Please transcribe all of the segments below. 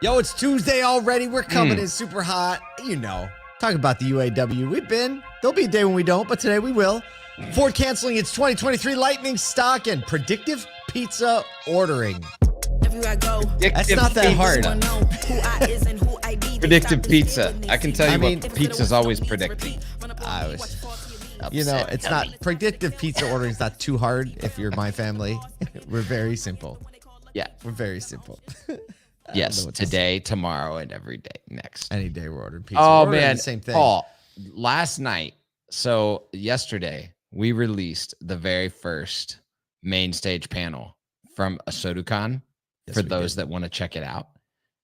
Yo, it's Tuesday already. We're coming in super hot. You know, talking about the UAW. There'll be a day when we don't, but today we will. Ford canceling its 2023 Lightning stock and predictive pizza ordering. That's not that hard. Predictive pizza. I can tell you what pizza's always predicting. It's not predictive pizza ordering is not too hard if you're my family. We're very simple. Yeah. We're very simple. Yes, today, tomorrow, and every day next. Any day we're ordering pizza. Oh, ordering man. the same thing. Paul, last night, so yesterday, we released the very first main stage panel from ASOTU CON for those that want to check it out.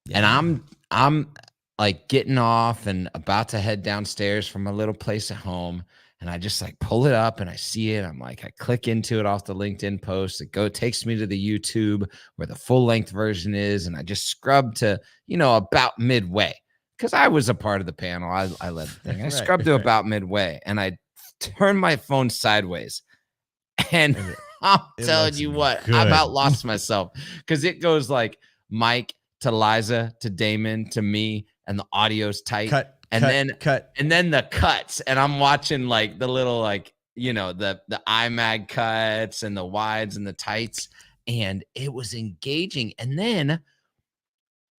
Yeah. And I'm like getting off and about to head downstairs from my little place at home. And I just like pull it up and I see it. I'm like, I click into it off the LinkedIn post. It takes me to the YouTube where the full length version is. And I just scrub to, about midway because I was a part of the panel. I led the thing. I scrubbed to about midway and I turned my phone sideways. And I'm telling you what, I about lost myself because it goes like Mike to Liza to Damon to me and the audio's tight. And then the cuts, and I'm watching like the little the IMAG cuts and the wides and the tights, and it was engaging. And then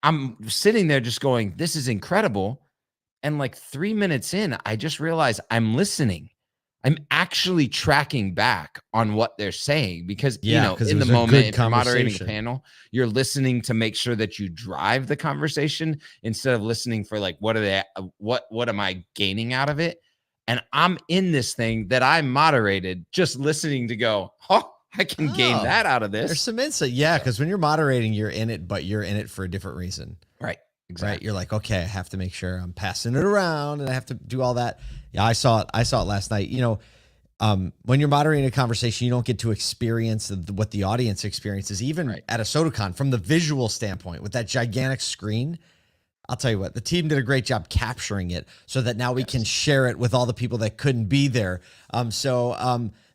I'm sitting there just going, "This is incredible." And like 3 minutes in, I just realized I'm listening. I'm actually tracking back on what they're saying because, in the moment, if you're moderating a panel, you're listening to make sure that you drive the conversation instead of listening for like, what am I gaining out of it? And I'm in this thing that I moderated, just listening to go, I can gain that out of this. There's some insight. Yeah. Cause when you're moderating, you're in it, but you're in it for a different reason. Right. Exactly. Right. You're like, okay, I have to make sure I'm passing it around and I have to do all that. Yeah, I saw it last night. When you're moderating a conversation, you don't get to experience what the audience experiences, even at ASOTU CON from the visual standpoint with that gigantic screen. I'll tell you what, the team did a great job capturing it so that now we can share it with all the people that couldn't be there.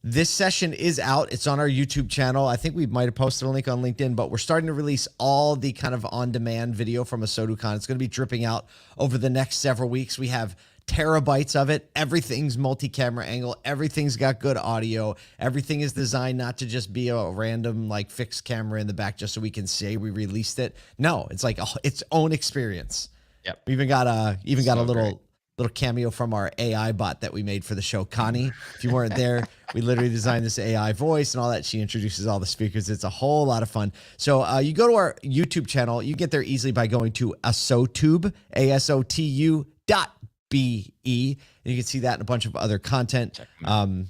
This session is out. It's on our YouTube channel. I think we might have posted a link on LinkedIn, but we're starting to release all the kind of on-demand video from ASOTU CON. It's going to be dripping out over the next several weeks. We have terabytes of it. Everything's multi-camera angle. Everything's got good audio. Everything is designed not to just be a random like fixed camera in the back just so we can say we released it. No, it's like its own experience. Yep. We even got a little cameo from our AI bot that we made for the show. Connie, if you weren't there, we literally designed this AI voice and all that. She introduces all the speakers. It's a whole lot of fun. So you go to our YouTube channel. You get there easily by going to ASOTube, ASOTU.BE. And you can see that and a bunch of other content.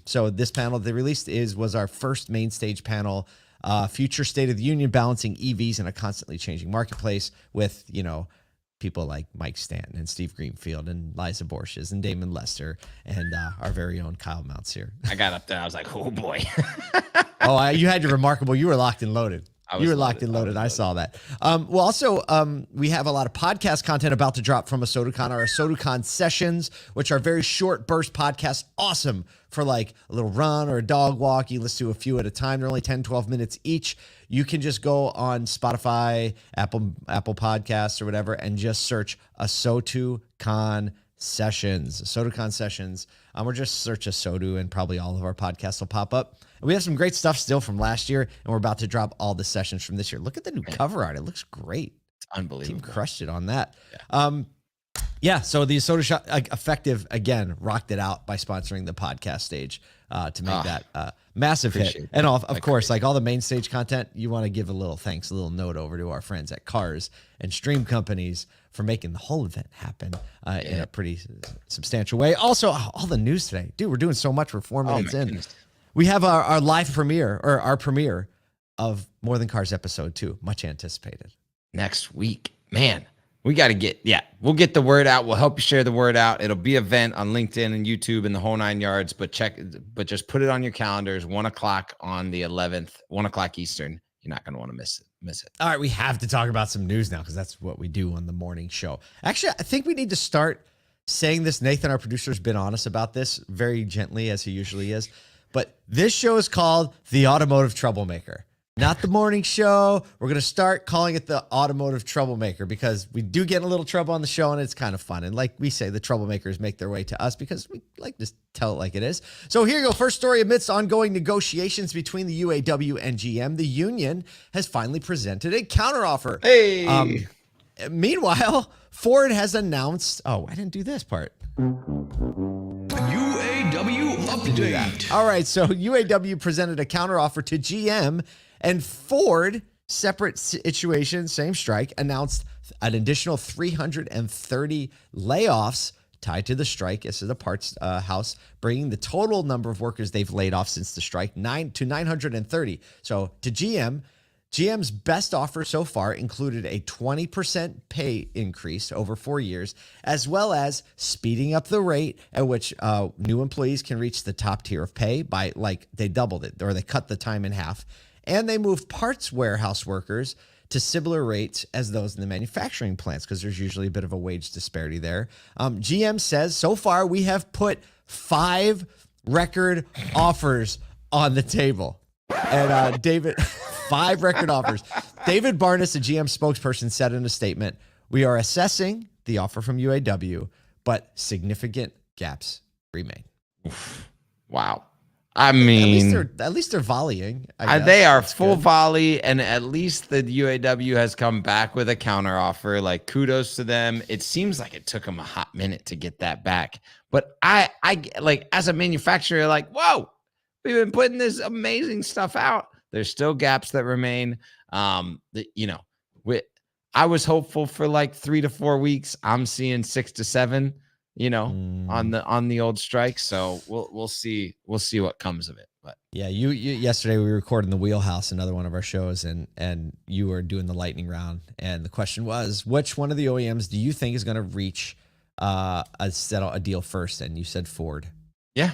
So this panel they released was our first main stage panel, future state of the union, balancing EVs in a constantly changing marketplace with, people like Mike Stanton and Steve Greenfield and Liza Borges and Damon Lester and our very own Kyle Mounts here. I got up there. I was like, oh, boy. You had your remarkable. You were locked and loaded. You were locked and loaded. I saw that. We have a lot of podcast content about to drop from ASOTU CON, our ASOTU CON Sessions, which are very short burst podcasts. Awesome for like a little run or a dog walk. You listen to a few at a time. They're only 10, 12 minutes each. You can just go on Spotify, Apple Podcasts or whatever, and just search ASOTU CON Sessions. ASOTU CON Sessions. Or just search ASOTU and probably all of our podcasts will pop up. And we have some great stuff still from last year, and we're about to drop all the sessions from this year. Look at the new cover art. It looks great. It's unbelievable. Team crushed it on that. So the ASOTU Effective, again, rocked it out by sponsoring the podcast stage to make that massive hit. And of course, like all the main stage content, you want to give a little thanks, a little note over to our friends at Cars and Stream Companies for making the whole event happen in a pretty substantial way. Also, all the news today. Dude, we're doing so much. We're 4 minutes in. Goodness. We have our live premiere, or our premiere of More Than Cars episode 2, much anticipated. Next week. Man, we got to we'll get the word out. We'll help you share the word out. It'll be an event on LinkedIn and YouTube and the whole 9 yards, but just put it on your calendars, 1:00 on the 11th, 1:00 Eastern. You're not going to want to miss it. All right, we have to talk about some news now because that's what we do on the morning show. Actually, I think we need to start saying this. Nathan, our producer, has been honest about this very gently, as he usually is. But this show is called The Automotive Troublemaker. Not the morning show. We're going to start calling it the automotive troublemaker because we do get in a little trouble on the show and it's kind of fun. And like we say, the troublemakers make their way to us because we like to tell it like it is. So here you go. First story: amidst ongoing negotiations between the UAW and GM, the union has finally presented a counteroffer. Hey. Meanwhile, Ford has announced, I didn't do this part. UAW update. All right, so UAW presented a counteroffer to GM, and Ford, separate situation, same strike, announced an additional 330 layoffs tied to the strike. This is the parts house, bringing the total number of workers they've laid off since the strike to 930. So to GM's best offer so far included a 20% pay increase over 4 years, as well as speeding up the rate at which new employees can reach the top tier of pay by, like, they doubled it, or they cut the time in half. And they moved parts warehouse workers to similar rates as those in the manufacturing plants, because there's usually a bit of a wage disparity there. GM says, so far we have put 5 record offers on the table. And David, 5 record offers. David Barnas, a GM spokesperson, said in a statement, "We are assessing the offer from UAW, but significant gaps remain." Wow. I mean, at least they're volleying. They are full volley, and at least the UAW has come back with a counteroffer. Like, kudos to them. It seems like it took them a hot minute to get that back, but I like, as a manufacturer, like, whoa, we've been putting this amazing stuff out. There's still gaps that remain. I was hopeful for like 3 to 4 weeks. I'm seeing 6 to 7. On the old strike. So we'll see what comes of it. But yeah, you yesterday we recorded in the Wheelhouse, another one of our shows, and you were doing the lightning round, and the question was, which one of the OEMs do you think is going to reach a deal first? And you said Ford. Yeah.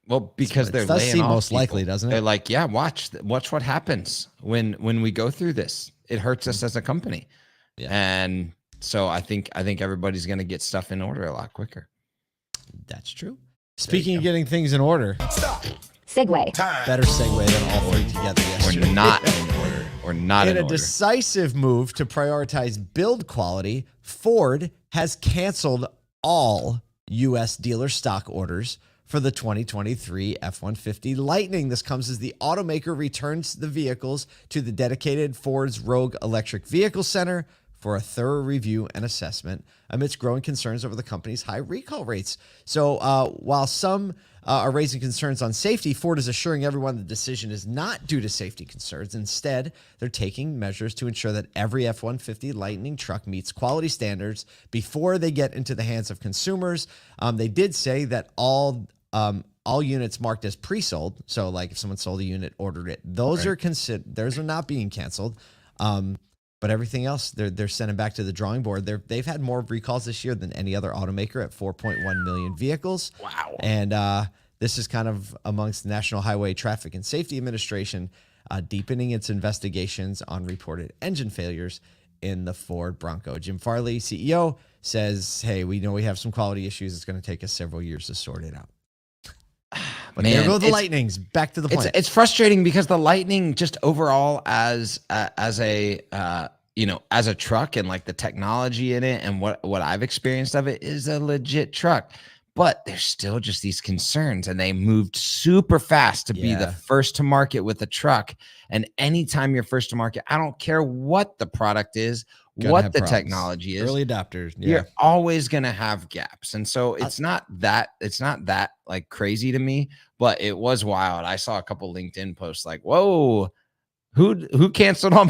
Well, because they're laying off people. Most likely, doesn't it? They're like, yeah, watch what happens when we go through this. It hurts us as a company. Yeah. And so I think everybody's going to get stuff in order a lot quicker. That's true. Speaking of getting things in order, segue. Better segue than all 3 together yesterday. We're not in order. We're not in order. In a decisive move to prioritize build quality, Ford has canceled all U.S. dealer stock orders for the 2023 F-150 Lighting. This comes as the automaker returns the vehicles to the dedicated Ford's Rogue Electric Vehicle Center for a thorough review and assessment amidst growing concerns over the company's high recall rates. So while some are raising concerns on safety, Ford is assuring everyone the decision is not due to safety concerns. Instead, they're taking measures to ensure that every F-150 Lightning truck meets quality standards before they get into the hands of consumers. They did say that all units marked as pre-sold, so like if someone sold a unit, ordered it, those are those are not being canceled. But everything else, they're sending back to the drawing board. They've had more recalls this year than any other automaker at 4.1 million vehicles. Wow. And this is kind of amongst the National Highway Traffic and Safety Administration deepening its investigations on reported engine failures in the Ford Bronco. Jim Farley, CEO, says, hey, we know we have some quality issues. It's going to take us several years to sort it out. But there go the Lightnings back to the plant. It's frustrating because the Lightning, just overall as a truck, and like the technology in it and what I've experienced of it, is a legit truck. But there's still just these concerns, and they moved super fast to be the first to market with a truck. And anytime you're first to market, I don't care what the product is, what the technology is, early adopters, you're always going to have gaps. And so it's not that like crazy to me, but it was wild. I saw a couple LinkedIn posts like, whoa, who canceled all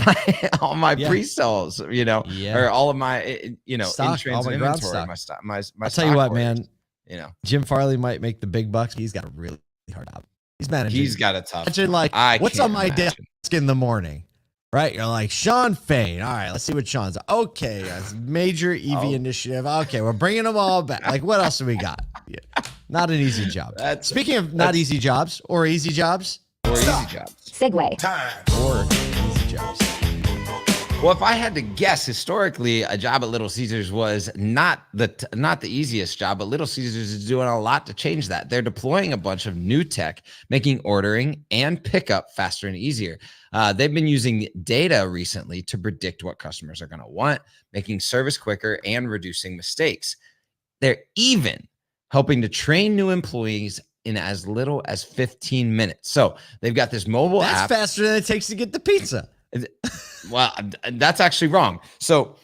my pre-sales, or all of my, stock, in-transit all my ground inventory, stock. my I'll tell you what, orders, man, Jim Farley might make the big bucks. He's got a really hard job. He's managing. He's got a tough. Imagine, like, what's on my desk in the morning? Right? You're like, Sean Fain. All right, let's see what Sean's. Okay, major EV initiative. Okay, we're bringing them all back. Like, what else do we got? Yeah. Not an easy job. Speaking of not easy jobs or easy jobs. Or easy jobs. Segue. Or easy jobs. Well, if I had to guess, historically, a job at Little Caesars was not the easiest job, but Little Caesars is doing a lot to change that. They're deploying a bunch of new tech, making ordering and pickup faster and easier. They've been using data recently to predict what customers are going to want, making service quicker and reducing mistakes. They're even helping to train new employees in as little as 15 minutes. So they've got this mobile app. That's faster than it takes to get the pizza. Well, that's actually wrong. So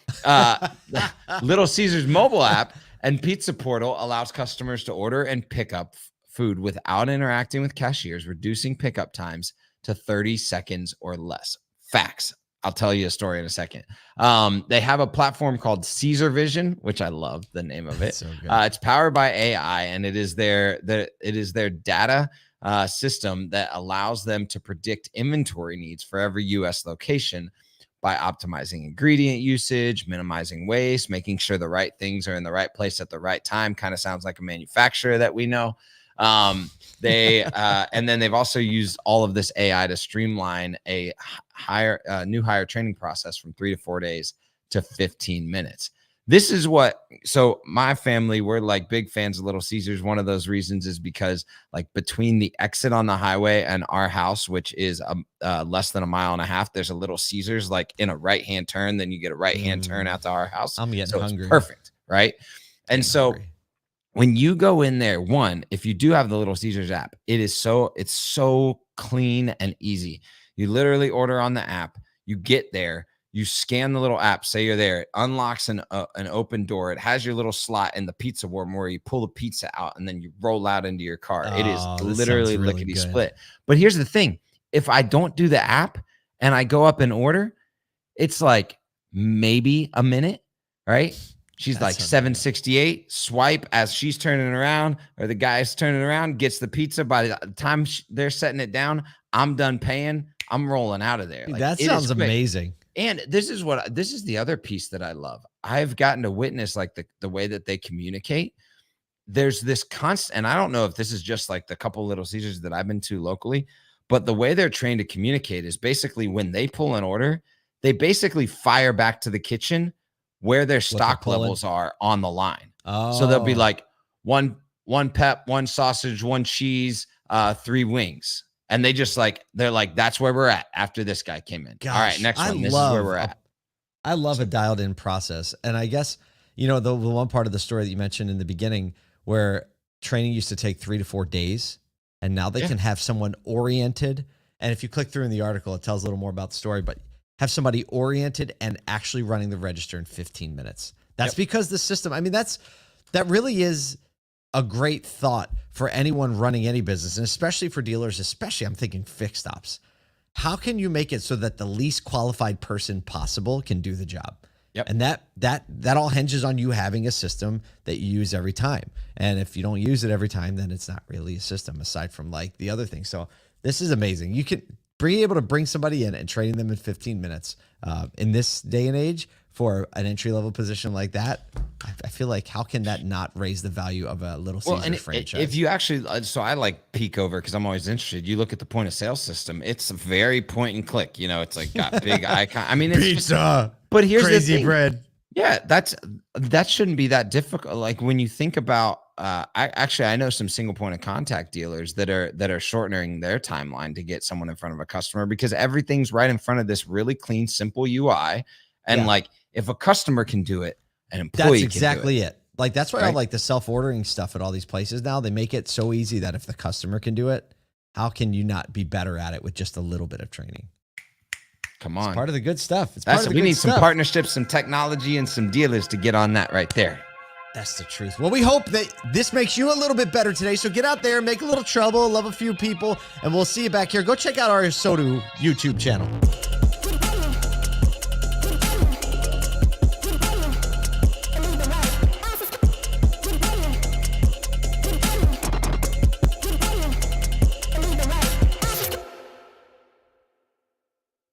Little Caesars mobile app and pizza portal allows customers to order and pick up food without interacting with cashiers, reducing pickup times to 30 seconds or less. Facts. I'll tell you a story in a second. They have a platform called Caesar Vision, which I love the name of it. So it's powered by AI, and it is their data system that allows them to predict inventory needs for every U.S. location by optimizing ingredient usage, minimizing waste, making sure the right things are in the right place at the right time. Kind of sounds like a manufacturer that we know. And then they've also used all of this AI to streamline a new hire training process from 3 to 4 days to 15 minutes. This is so my family, we're like big fans of Little Caesars. One of those reasons is because like between the exit on the highway and our house, which is less than a mile and a half, there's a Little Caesars like in a right-hand turn. Then you get a right-hand turn out to our house. I'm getting hungry. It's perfect, right? And so when you go in there, if you do have the Little Caesars app, it's so clean and easy. You literally order on the app, you get there, you scan the little app, say you're there, it unlocks an open door. It has your little slot in the pizza warm where you pull the pizza out and then you roll out into your car. It is literally really lickety split. But here's the thing. If I don't do the app and I go up and order, it's like maybe a minute, right? She's like 768, swipe as she's turning around or the guy's turning around, gets the pizza. By the time they're setting it down, I'm done paying. I'm rolling out of there. Like, that sounds amazing. And this is the other piece that I love. I've gotten to witness like the way that they communicate. There's this constant, and I don't know if this is just like the couple Little Caesars that I've been to locally, but the way they're trained to communicate is basically when they pull an order, they basically fire back to the kitchen where their stock levels are on the line. So they'll be like one pep, one sausage, one cheese, 3 wings. And they're like, that's where we're at after this guy came in. Gosh, all right, next one. This is where we're at. I love a dialed in process. And I guess, the one part of the story that you mentioned in the beginning where training used to take 3 to 4 days and now they can have someone oriented. And if you click through in the article, it tells a little more about the story, but have somebody oriented and actually running the register in 15 minutes. That's because the system, that really is a great thought for anyone running any business, and especially for dealers, especially I'm thinking fixed ops. How can you make it so that the least qualified person possible can do the job? Yep. And that all hinges on you having a system that you use every time. And if you don't use it every time, then it's not really a system aside from like the other thing. So this is amazing. You can be able to bring somebody in and train them in 15 minutes in this day and age for an entry-level position like that. I feel like how can that not raise the value of a Little Caesars franchise? If you actually, so I like peek over because I'm always interested. You look at the point of sale system; it's a very point and click. It's like got big icon. I mean, it's pizza. But here's crazy the thing. Bread. Yeah, that shouldn't be that difficult. Like when you think about, I know some single point of contact dealers that are shortening their timeline to get someone in front of a customer because everything's right in front of this really clean, simple UI, and like if a customer can do it. An employee that's exactly can do it. Like that's why I like the self-ordering stuff at all these places now. They make it so easy that if the customer can do it, how can you not be better at it with just a little bit of training? Come on. It's part of the good stuff. We need some partnerships, some technology, and some dealers to get on that right there. That's the truth. Well, we hope that this makes you a little bit better today. So get out there, make a little trouble, love a few people, and we'll see you back here. Go check out our ASOTU YouTube channel.